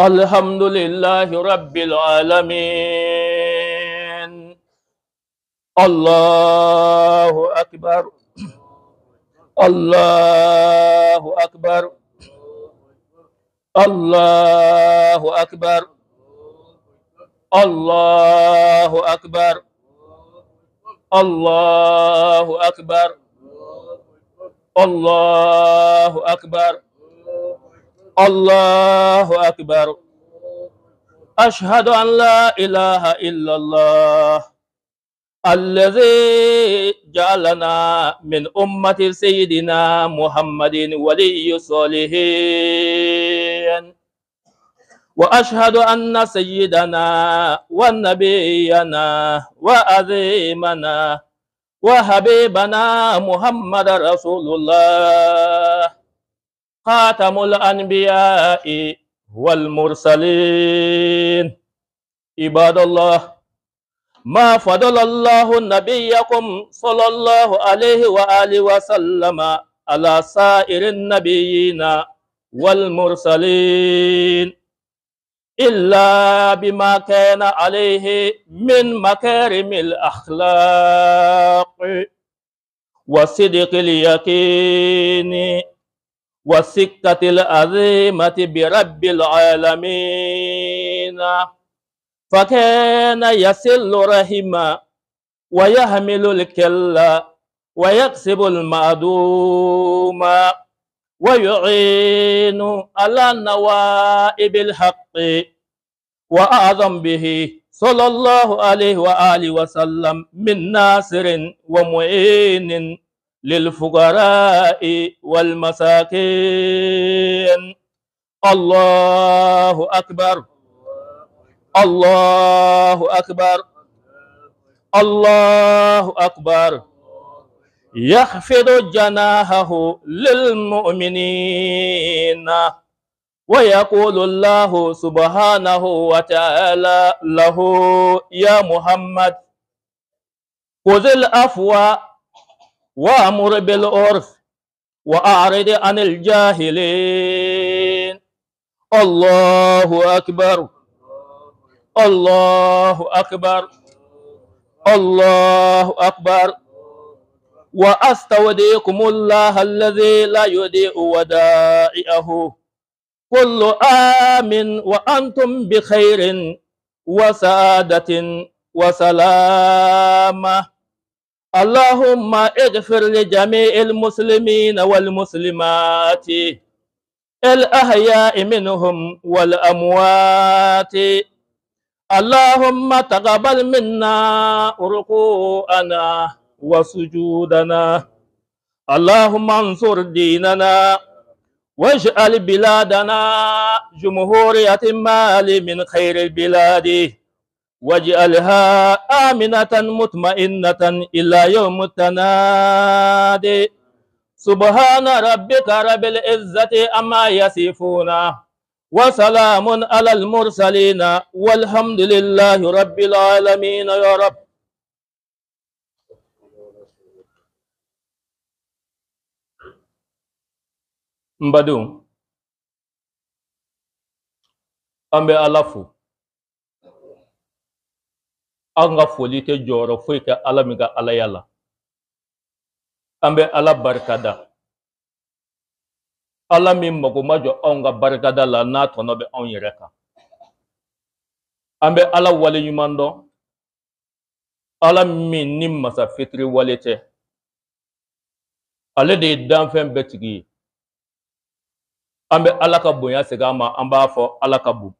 الحمد لله رب العالمين. الله أكبر. الله أكبر. الله أكبر. الله أكبر. الله أكبر. الله أكبر. الله أكبر. أشهد أن لا إله إلا الله الذي جعلنا من أمة سيدنا محمد ولي الصالحين. وأشهد أن سيدنا ونبينا وعظيمنا وحبيبنا محمد رسول الله خاتم الأنبياء والمرسلين. عباد الله، ما فضل الله نبيكم صلى الله عليه وآله وسلم على سائر النبيين والمرسلين إلا بما كان عليه من مكارم الأخلاق وصدق اليقين والسكة العظيمة برب العالمين. فكان يصل رحما ويحمل الكلا ويكسب المعدوم ويعين على نوائب الحق. وأعظم به صلى الله عليه وآله وسلم من ناصر ومعين للفقراء والمساكين. الله أكبر. الله أكبر. الله أكبر. يخفض جناحه للمؤمنين ويقول الله سبحانه وتعالى له: يا محمد خذ العفو وأمر بالعرف وأعرض عن الجاهلين. الله أكبر. الله أكبر. الله أكبر. وأستودعكم الله الذي لا يضيع ودائعه كل عام وأنتم بخير وسعادة وسلامة. اللهم اغفر لجميع المسلمين والمسلمات الأحياء منهم والأموات. اللهم تقبل منا ركوعنا وسجودنا. اللهم انصر ديننا واجعل بلادنا جمهورية مال من خير البلاد واجعلها آمنة مطمئنة إلى يوم التناد. سبحان ربك رب العزة أما يصفون وسلام على المرسلين والحمد لله رب العالمين. يا رب. Mbadou ambe alafu anga foli te joro foi ka alamiga alayala ambe ala barkada alami mago majo anga barkada la na tono be on yereka ambe ala wale yumando alami nim masa fitri walete ale de danfen betigi ambe alaka bonya segama amba fo alaka bu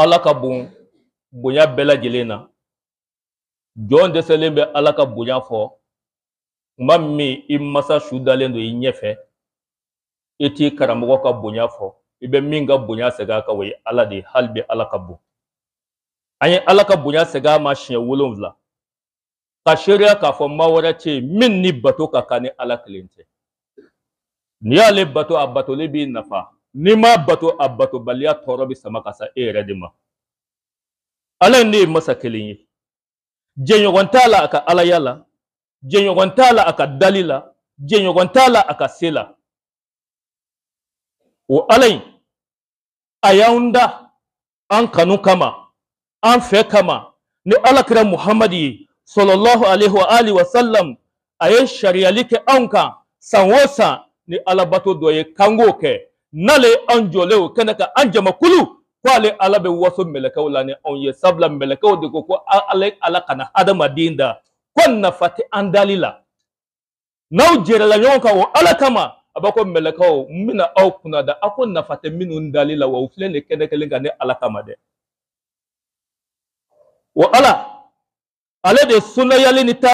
alaka bu bonya bela jelena jon de selembe alaka bonya fo mammi imasa shudalendo inyefe eti karamogo ka bonya fo ibe minga bonya segaka we alade halbe alaka bu anye alaka bonya segama shin wolonvla ka sheria ka fo mawara che minni bato ka kane alaklente ni ale bato abato lebi nafa ni ma bato abato balia torobi samakasa eredima ala ni masa kelinyi jenyogontala aka alayala jenyogontala aka dalila jɛɲɔgɔn t'a la a ka se la o Ala in a y'anw da an kanu kama an fɛ kama ni alakira Muhamadi ye sallallahu alaihi wa alihi wa sallam a ye sariyali kɛ anw kan san o san ni alabato dɔ ye kango kɛ n'ale an jɔlen o kɛnɛ kan an jamakulu ko ale Ala bɛ waso mɛlɛkɛw la ni anw ye sabula mɛlɛkɛw de ko Ala kana adamaden da ko nafa tɛ an dali la n'aw jɛrɛla ɲɔgɔn kan o Ala kama a b'a ko mɛlɛkɛw n bɛna aw kunnada a ko nafa tɛ minnu dali la wa u filɛ nin kɛnɛ kelen kan ni Ala kama dɛ o Ala ale de sunayali ni